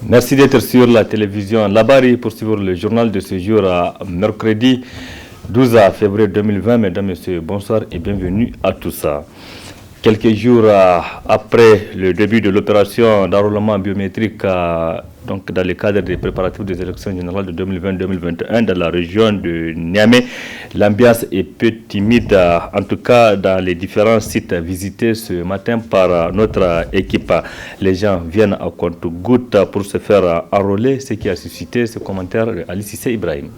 Merci d'être sur la télévision Labari pour suivre le journal de ce jour à mercredi 12 février 2020. Mesdames, Messieurs, bonsoir et bienvenue à tous. Quelques jours après le début de l'opération d'enrôlement biométrique donc dans le cadre des préparatifs des élections générales de 2020-2021 dans la région de Niamey, l'ambiance est peu timide, en tout cas dans les différents sites visités ce matin par notre équipe. Les gens viennent à compte-gouttes pour se faire enrôler, ce qui a suscité ce commentaire d'Ali Cissé Ibrahim.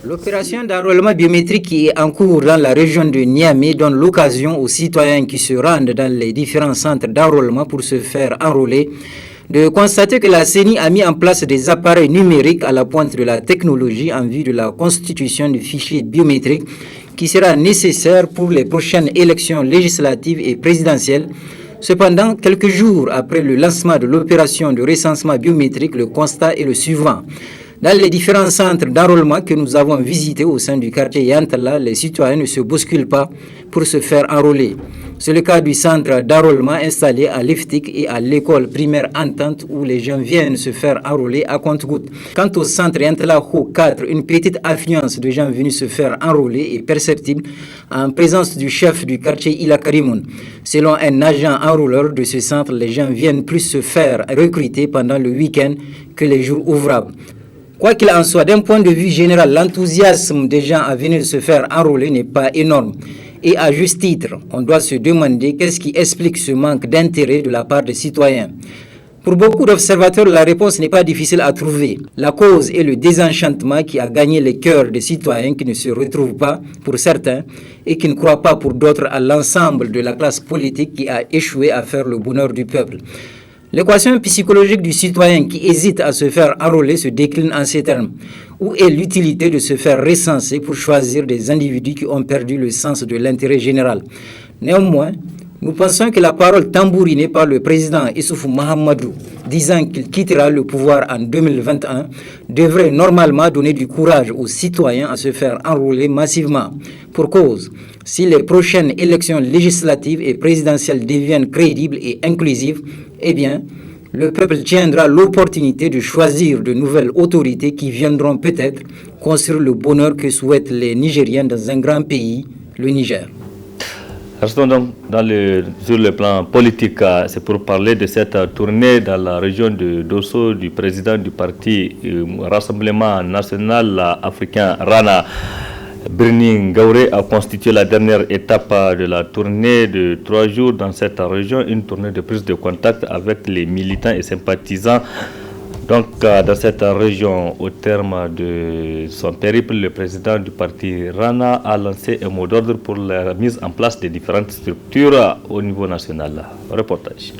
L'opération d'enrôlement biométrique qui est en cours dans la région de Niamey donne l'occasion aux citoyens qui se rendent dans les différents centres d'enrôlement pour se faire enrôler de constater que la CENI a mis en place des appareils numériques à la pointe de la technologie en vue de la constitution du fichier biométrique qui sera nécessaire pour les prochaines élections législatives et présidentielles. Cependant, quelques jours après le lancement de l'opération de recensement biométrique, le constat est le suivant. Dans les différents centres d'enrôlement que nous avons visités au sein du quartier Yantala, les citoyens ne se bousculent pas pour se faire enrôler. C'est le cas du centre d'enrôlement installé à Liftik et à l'école primaire Entente où les gens viennent se faire enrôler à compte-gouttes. Quant au centre Yantala Ho 4, une petite affluence de gens venus se faire enrôler est perceptible en présence du chef du quartier Ila Karimoun. Selon un agent enrôleur de ce centre, les gens viennent plus se faire recruter pendant le week-end que les jours ouvrables. Quoi qu'il en soit, d'un point de vue général, l'enthousiasme des gens à venir se faire enrôler n'est pas énorme. Et à juste titre, on doit se demander qu'est-ce qui explique ce manque d'intérêt de la part des citoyens. Pour beaucoup d'observateurs, la réponse n'est pas difficile à trouver. La cause est le désenchantement qui a gagné les cœurs des citoyens qui ne se retrouvent pas, pour certains, et qui ne croient pas pour d'autres à l'ensemble de la classe politique qui a échoué à faire le bonheur du peuple. L'équation psychologique du citoyen qui hésite à se faire enrôler se décline en ces termes. Où est l'utilité de se faire recenser pour choisir des individus qui ont perdu le sens de l'intérêt général? Néanmoins, nous pensons que la parole tambourinée par le président Issoufou Mahamadou, disant qu'il quittera le pouvoir en 2021, devrait normalement donner du courage aux citoyens à se faire enrôler massivement. Pour cause, si les prochaines élections législatives et présidentielles deviennent crédibles et inclusives, eh bien, le peuple tiendra l'opportunité de choisir de nouvelles autorités qui viendront peut-être construire le bonheur que souhaitent les Nigériens dans un grand pays, le Niger. Restons donc sur le plan politique. C'est pour parler de cette tournée dans la région de Dosso du président du parti Rassemblement National Africain Rana. Birni Ngaure a constitué la dernière étape de la tournée de 3 jours dans cette région, une tournée de prise de contact avec les militants et sympathisants. Donc, dans cette région, au terme de son périple, le président du parti Rana a lancé un mot d'ordre pour la mise en place des différentes structures au niveau national. Reportage.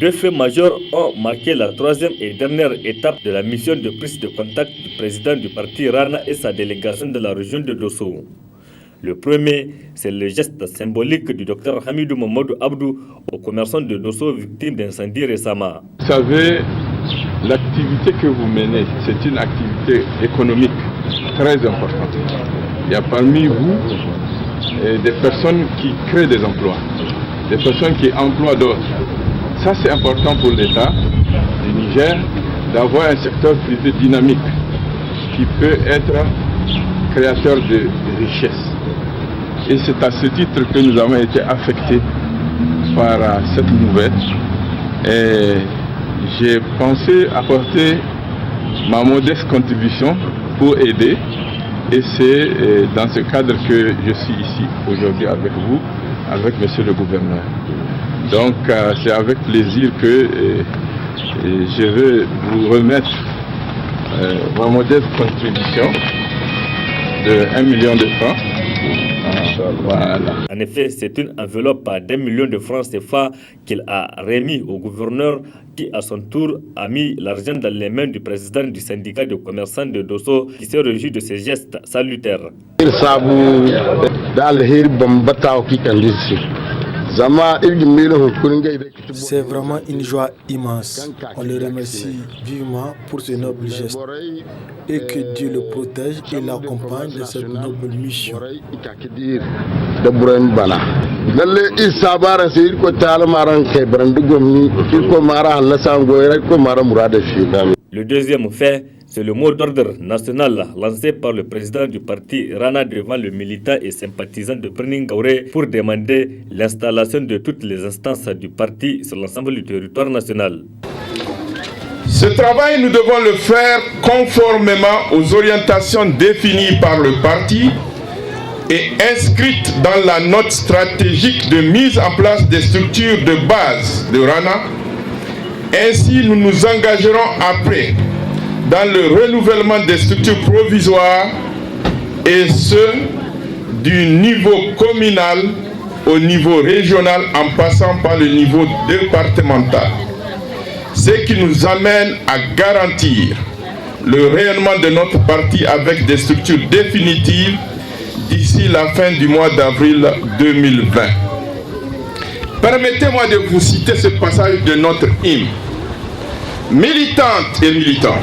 Deux faits majeurs ont marqué la 3e et dernière étape de la mission de prise de contact du président du parti Rana et sa délégation de la région de Dosso. Le premier, c'est le geste symbolique du docteur Hamidou Mamadou Abdou aux commerçants de Dosso victimes d'incendie récemment. Vous savez, l'activité que vous menez, c'est une activité économique très importante. Il y a parmi vous des personnes qui créent des emplois, des personnes qui emploient d'autres. Ça, c'est important pour l'État du Niger d'avoir un secteur privé dynamique qui peut être créateur de richesses. Et c'est à ce titre que nous avons été affectés par cette nouvelle. Et j'ai pensé apporter ma modeste contribution pour aider. Et c'est dans ce cadre que je suis ici aujourd'hui avec vous, avec monsieur le gouverneur. Donc c'est avec plaisir que je veux vous remettre ma modeste contribution de 1 million de francs Voilà. En effet, c'est une enveloppe d'1 million de francs CFA qu'il a remis au gouverneur qui, à son tour, a mis l'argent dans les mains du président du syndicat de commerçants de Dosso qui se réjouit de ces gestes salutaires. C'est vraiment une joie immense. On le remercie vivement pour ce noble geste et que Dieu le protège et l'accompagne de cette noble mission. Le deuxième fait, c'est le mot d'ordre national lancé par le président du parti Rana devant le militant et sympathisant de Birnin Gauré pour demander l'installation de toutes les instances du parti sur l'ensemble du territoire national. Ce travail, nous devons le faire conformément aux orientations définies par le parti et inscrites dans la note stratégique de mise en place des structures de base de Rana. Ainsi, nous nous engagerons après dans le renouvellement des structures provisoires et ce, du niveau communal au niveau régional en passant par le niveau départemental. Ce qui nous amène à garantir le rayonnement de notre parti avec des structures définitives d'ici la fin du mois d'avril 2020. Permettez-moi de vous citer ce passage de notre hymne. Militantes et militants,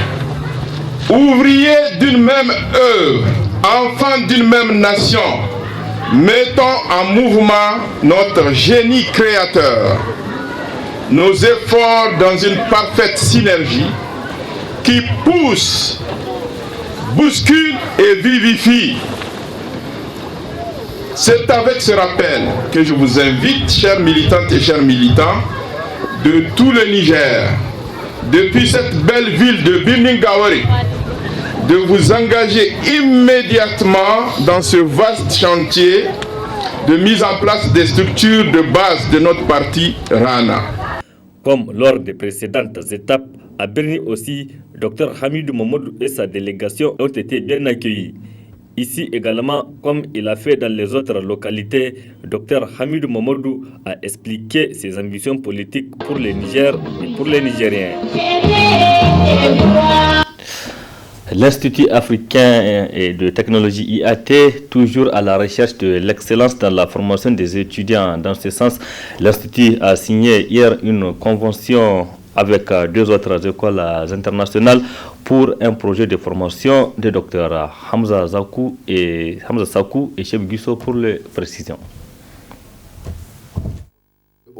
ouvriers d'une même œuvre, enfants d'une même nation, mettons en mouvement notre génie créateur, nos efforts dans une parfaite synergie qui pousse, bouscule et vivifie. C'est avec ce rappel que je vous invite, chères militantes et chers militants, de tout le Niger, depuis cette belle ville de Birnin Gauré, de vous engager immédiatement dans ce vaste chantier de mise en place des structures de base de notre parti Rana. Comme lors des précédentes étapes, à Birni aussi, Dr Hamidou Mamadou et sa délégation ont été bien accueillis. Ici également, comme il a fait dans les autres localités, Dr Hamidou Mamadou a expliqué ses ambitions politiques pour le Niger et pour les Nigériens. L'Institut africain de technologie IAT, toujours à la recherche de l'excellence dans la formation des étudiants. Dans ce sens, l'Institut a signé hier une convention avec deux autres écoles internationales pour un projet de formation de Dr Hamza Sakou et Cheb Gusso pour les précisions.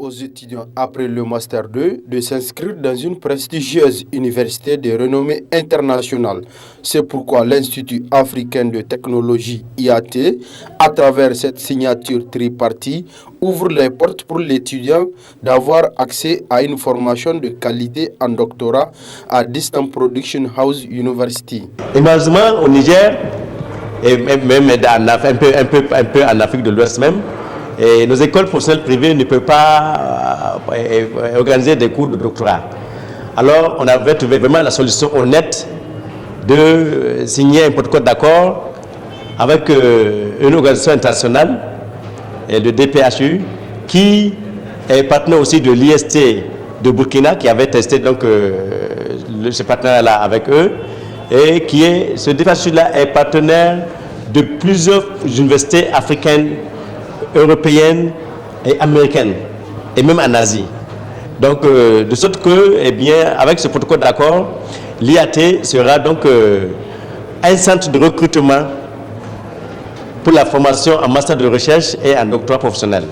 Aux étudiants après le Master 2 de s'inscrire dans une prestigieuse université de renommée internationale. C'est pourquoi l'Institut africain de technologie IAT, à travers cette signature tripartite, ouvre les portes pour l'étudiant d'avoir accès à une formation de qualité en doctorat à Distant Production House University. Et malheureusement au Niger, et même un peu en Afrique de l'Ouest même, et nos écoles professionnelles privées ne peuvent pas organiser des cours de doctorat. Alors, on avait trouvé vraiment la solution honnête de signer un protocole d'accord avec une organisation internationale, le DPHU, qui est partenaire aussi de l'IST de Burkina, qui avait testé donc ce partenariat-là avec eux, et qui est, ce DPHU-là est partenaire de plusieurs universités africaines, européenne et américaine, et même en Asie. Donc, de sorte que, eh bien, avec ce protocole d'accord, l'IAT sera donc un centre de recrutement pour la formation en master de recherche et en doctorat professionnel.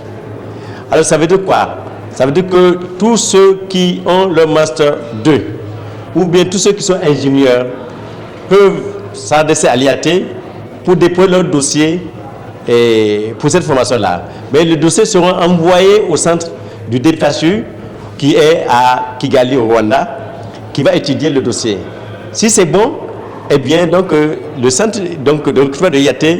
Alors, ça veut dire quoi? Ça veut dire que tous ceux qui ont leur master 2, ou bien tous ceux qui sont ingénieurs, peuvent s'adresser à l'IAT pour déposer leur dossier et pour cette formation-là. Mais les dossiers seront envoyés au centre du DPHU qui est à Kigali au Rwanda, qui va étudier le dossier. Si c'est bon, eh bien donc le centre donc, de recrutement de l'IAT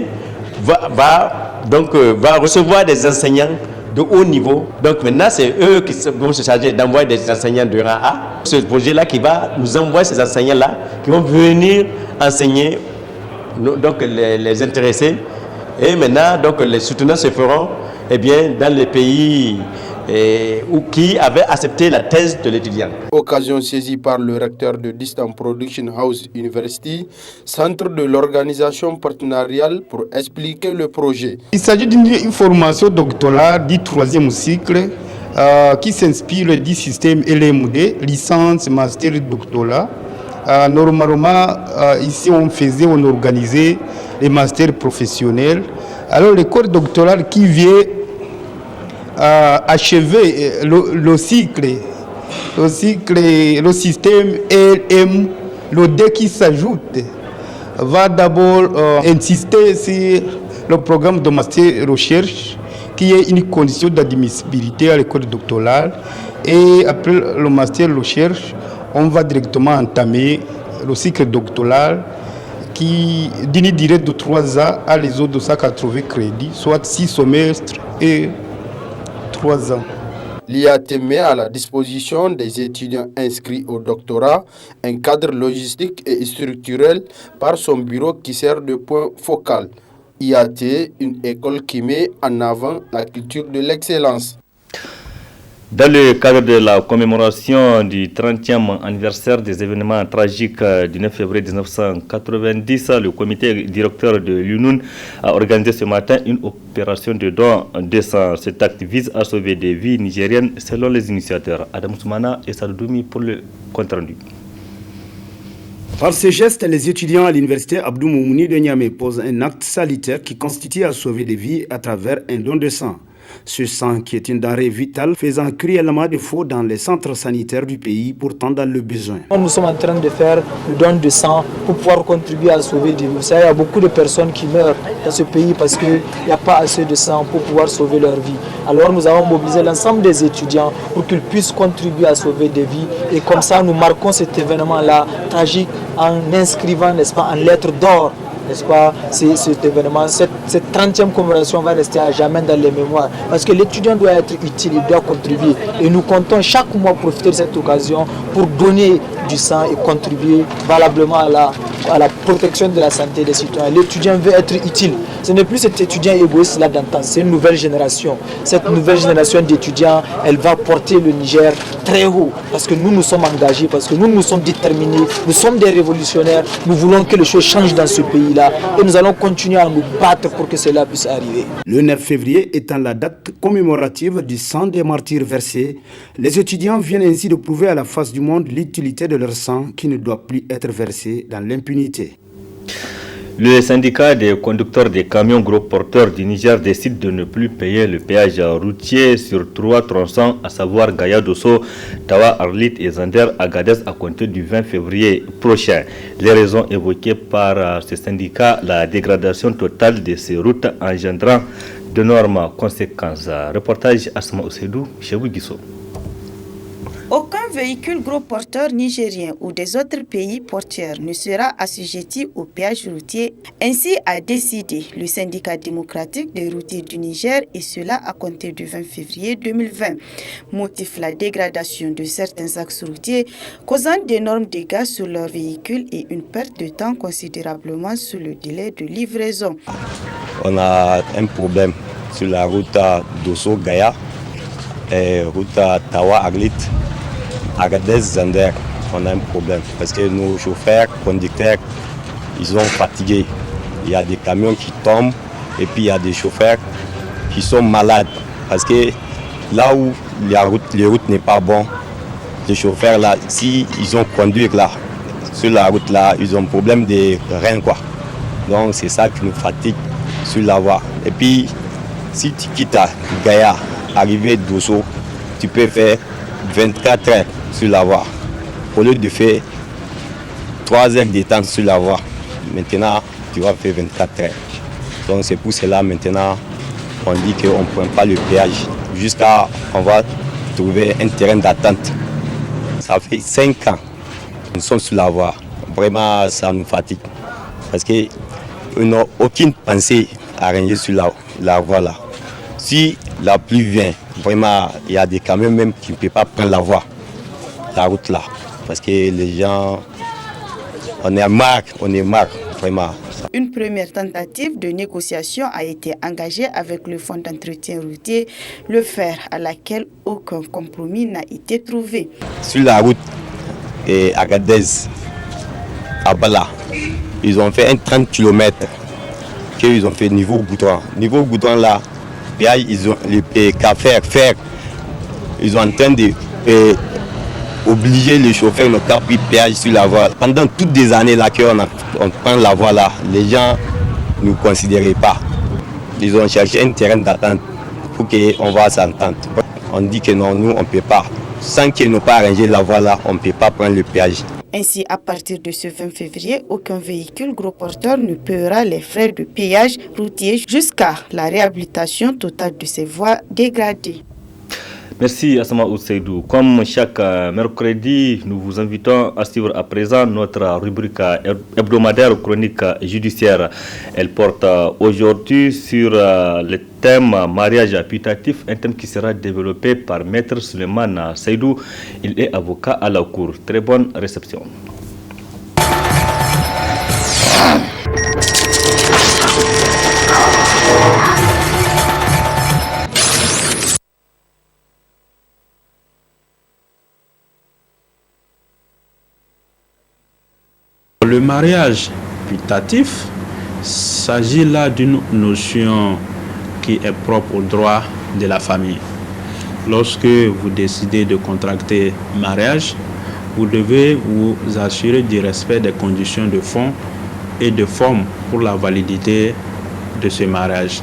va recevoir des enseignants de haut niveau. Donc maintenant, c'est eux qui vont se charger d'envoyer des enseignants de rang A. Ce projet-là qui va nous envoyer ces enseignants-là qui vont venir enseigner donc les intéressés Et maintenant, donc, les soutenances se feront dans les pays qui avaient accepté la thèse de l'étudiant. Occasion saisie par le recteur de Distant Production House University, centre de l'organisation partenariale, pour expliquer le projet. Il s'agit d'une formation doctorale du 3e cycle qui s'inspire du système LMD, licence, master, doctorat. Normalement, ici on organisait les masters professionnels. Alors l'école doctorale qui vient achever le système LM, le D qui s'ajoute, va d'abord insister sur le programme de master recherche qui est une condition d'admissibilité à l'école doctorale. Et après le master recherche, on va directement entamer le cycle doctoral qui d'une durée de 3 ans à les autres 280 crédits, soit 6 semestres et 3 ans. L'IAT met à la disposition des étudiants inscrits au doctorat un cadre logistique et structurel par son bureau qui sert de point focal. IAT, une école qui met en avant la culture de l'excellence. Dans le cadre de la commémoration du 30e anniversaire des événements tragiques du 9 février 1990, le comité directeur de l'UNUN a organisé ce matin une opération de don de sang. Cet acte vise à sauver des vies nigériennes selon les initiateurs. Adam Soumana et Sadoumi pour le compte-rendu. Par ce geste, les étudiants à l'université Abdou Moumouni de Niamey posent un acte salutaire qui constitue à sauver des vies à travers un don de sang. Ce sang qui est une denrée vitale faisant cruellement défaut dans les centres sanitaires du pays, pourtant dans le besoin. Nous sommes en train de faire le don de sang pour pouvoir contribuer à sauver des vies. Vous savez, il y a beaucoup de personnes qui meurent dans ce pays parce qu'il n'y a pas assez de sang pour pouvoir sauver leur vie. Alors nous avons mobilisé l'ensemble des étudiants pour qu'ils puissent contribuer à sauver des vies. Et comme ça, nous marquons cet événement-là tragique en inscrivant, n'est-ce pas, en lettres d'or, n'est-ce pas, cet événement, cette 30e commémoration va rester à jamais dans les mémoires. Parce que l'étudiant doit être utile, il doit contribuer. Et nous comptons chaque mois profiter de cette occasion pour donner du sang et contribuer valablement à la protection de la santé des citoyens. L'étudiant veut être utile. Ce n'est plus cet étudiant égoïste là d'antan, c'est une nouvelle génération. Cette nouvelle génération d'étudiants, elle va porter le Niger très haut. Parce que nous sommes engagés, parce que nous sommes déterminés, nous sommes des révolutionnaires. Nous voulons que les choses changent dans ce pays-là. Et nous allons continuer à nous battre pour que cela puisse arriver. Le 9 février étant la date commémorative du sang des martyrs versés, les étudiants viennent ainsi de prouver à la face du monde l'utilité de leur sang qui ne doit plus être versé dans l'impunité. Le syndicat des conducteurs des camions gros porteurs du Niger décide de ne plus payer le péage routier sur 3 tronçons, à savoir Gaya Dosso, Tawa Arlit et Zander Agadez à compter du 20 février prochain. Les raisons évoquées par ce syndicat, la dégradation totale de ces routes engendrant d'énormes conséquences. Reportage Asma Osedou, chez Wigiso. Aucun véhicule gros porteur nigérien ou des autres pays porteurs ne sera assujetti au péage routier. Ainsi a décidé le syndicat démocratique des routiers du Niger, et cela à compter du 20 février 2020. Motif la dégradation de certains axes routiers causant d'énormes dégâts sur leurs véhicules et une perte de temps considérablement sur le délai de livraison. On a un problème sur la route Dosso-Gaya et route Tawa-Arlit. Agadez Zander, on a un problème parce que nos chauffeurs, conducteurs, ils sont fatigués. Il y a des camions qui tombent et puis il y a des chauffeurs qui sont malades parce que là où les routes n'est pas bon, les chauffeurs là, si ils ont conduit là, sur la route là, ils ont un problème de reins quoi. Donc c'est ça qui nous fatigue sur la voie. Et puis si tu quittes à Gaya, arrivé d'Osso, tu peux faire 24 heures sur la voie. Au lieu de faire 3 heures de temps sur la voie, maintenant tu vas faire 24 heures. Donc c'est pour cela maintenant on dit qu'on ne prend pas le péage jusqu'à on va trouver un terrain d'attente. Ça fait 5 ans nous sommes sur la voie. Vraiment ça nous fatigue parce qu'on n'a aucune pensée à ranger sur la voie là. Si la pluie vient, vraiment, il y a des camions même qui ne peuvent pas prendre la route là. Parce que les gens, on est marre, vraiment. vraiment. Une première tentative de négociation a été engagée avec le fonds d'entretien routier, le FER, à laquelle aucun compromis n'a été trouvé. Sur la route Agadez, à Bala, ils ont fait un 30 km qu'ils ont fait niveau goudron. Niveau goudron là, ils ont les faire. Ils sont en train de obliger les chauffeurs de pas pris péage sur la voie. Pendant toutes des années là qu'on prend la voie là, les gens ne nous considéraient pas. Ils ont cherché un terrain d'attente pour qu'on va s'entendre. On dit que non, nous on ne peut pas. Sans qu'ils n'ont pas arrangé la voie là, on ne peut pas prendre le péage. Ainsi, à partir de ce 20 février, aucun véhicule gros porteur ne paiera les frais de péage routier jusqu'à la réhabilitation totale de ces voies dégradées. Merci Asama Ousseidou. Comme chaque mercredi, nous vous invitons à suivre à présent notre rubrique hebdomadaire chronique judiciaire. Elle porte aujourd'hui sur le thème mariage putatif, un thème qui sera développé par Maître Suleiman Seydou. Il est avocat à la cour. Très bonne réception. Le mariage putatif s'agit là d'une notion qui est propre au droit de la famille. Lorsque vous décidez de contracter mariage, vous devez vous assurer du respect des conditions de fond et de forme pour la validité de ce mariage.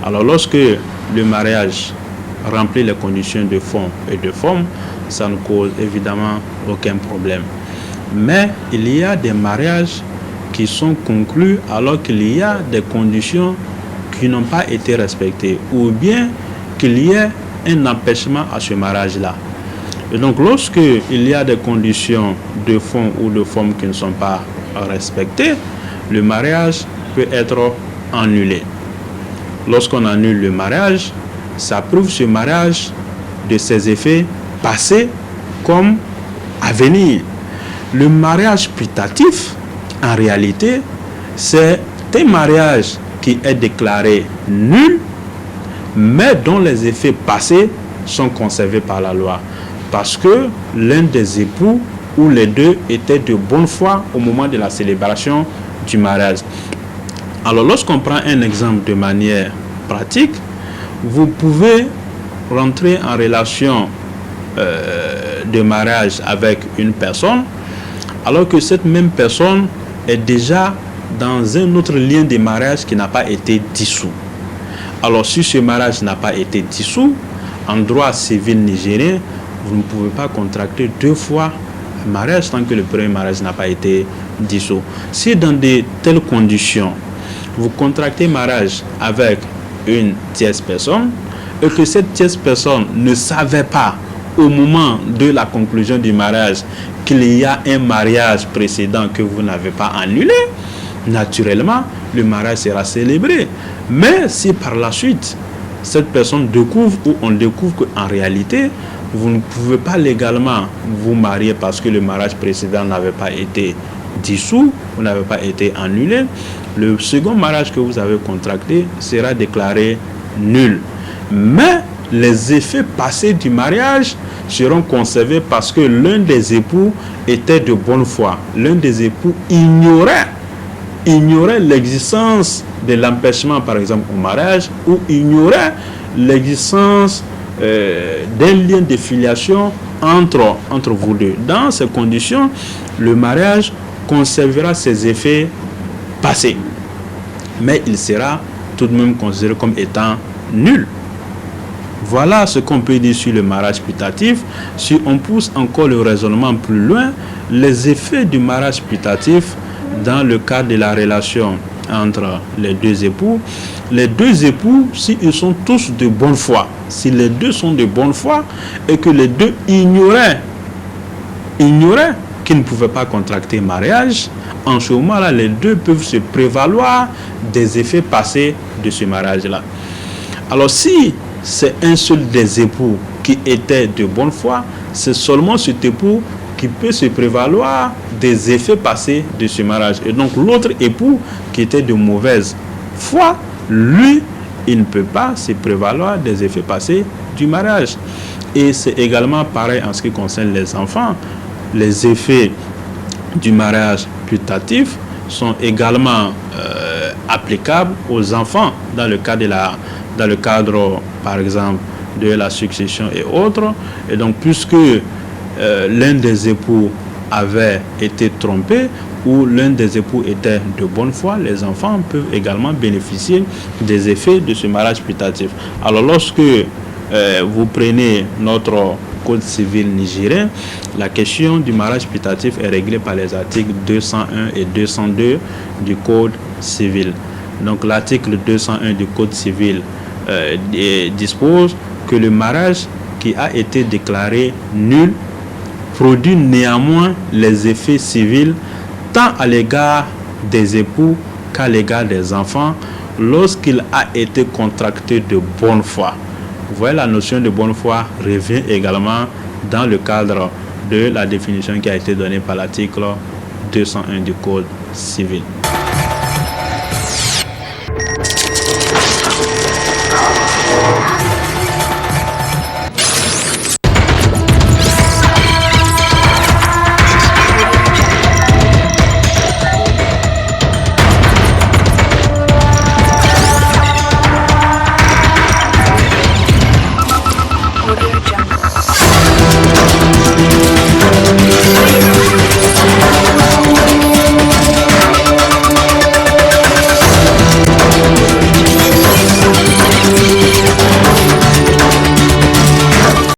Alors lorsque le mariage remplit les conditions de fond et de forme, ça ne cause évidemment aucun problème. Mais il y a des mariages qui sont conclus alors qu'il y a des conditions qui n'ont pas été respectées ou bien qu'il y ait un empêchement à ce mariage-là. Et donc lorsque il y a des conditions de fond ou de forme qui ne sont pas respectées, le mariage peut être annulé. Lorsqu'on annule le mariage, ça prouve ce mariage de ses effets passés comme à venir. Le mariage putatif, en réalité, c'est un mariage qui est déclaré nul, mais dont les effets passés sont conservés par la loi. Parce que l'un des époux ou les deux étaient de bonne foi au moment de la célébration du mariage. Alors, lorsqu'on prend un exemple de manière pratique, vous pouvez rentrer en relation de mariage avec une personne, alors que cette même personne est déjà dans un autre lien de mariage qui n'a pas été dissous. Alors si ce mariage n'a pas été dissous, en droit civil nigérien, vous ne pouvez pas contracter deux fois un mariage tant que le premier mariage n'a pas été dissous. Si dans de telles conditions, vous contractez mariage avec une tierce personne et que cette tierce personne ne savait pas au moment de la conclusion du mariage qu'il y a un mariage précédent que vous n'avez pas annulé, naturellement, le mariage sera célébré. Mais si par la suite, cette personne découvre ou on découvre qu'en réalité, vous ne pouvez pas légalement vous marier parce que le mariage précédent n'avait pas été dissous, ou n'avait pas été annulé, le second mariage que vous avez contracté sera déclaré nul. Mais les effets passés du mariage seront conservés parce que l'un des époux était de bonne foi. L'un des époux ignorait l'existence de l'empêchement, par exemple, au mariage, ou ignorait l'existence d'un lien de filiation entre vous deux. Dans ces conditions, le mariage conservera ses effets passés. Mais il sera tout de même considéré comme étant nul. Voilà ce qu'on peut dire sur le mariage putatif. Si on pousse encore le raisonnement plus loin, les effets du mariage putatif dans le cadre de la relation entre les deux époux, s'ils sont tous de bonne foi, si les deux sont de bonne foi et que les deux ignoraient qu'ils ne pouvaient pas contracter mariage, en ce moment-là, les deux peuvent se prévaloir des effets passés de ce mariage-là. Alors si c'est un seul des époux qui était de bonne foi, c'est seulement cet époux qui peut se prévaloir des effets passés de ce mariage. Et donc l'autre époux qui était de mauvaise foi, lui, il ne peut pas se prévaloir des effets passés du mariage. Et c'est également pareil en ce qui concerne les enfants. Les effets du mariage putatif sont également applicables aux enfants dans le cadre, par exemple, de la succession et autres. Et donc, puisque l'un des époux avait été trompé ou l'un des époux était de bonne foi, les enfants peuvent également bénéficier des effets de ce mariage putatif. Alors, lorsque vous prenez notre Code civil nigérien, la question du mariage putatif est réglée par les articles 201 et 202 du Code civil. Donc l'article 201 du Code civil dispose que le mariage qui a été déclaré nul produit néanmoins les effets civils tant à l'égard des époux qu'à l'égard des enfants lorsqu'il a été contracté de bonne foi. Vous voyez, la notion de bonne foi revient également dans le cadre de la définition qui a été donnée par l'article 201 du Code civil.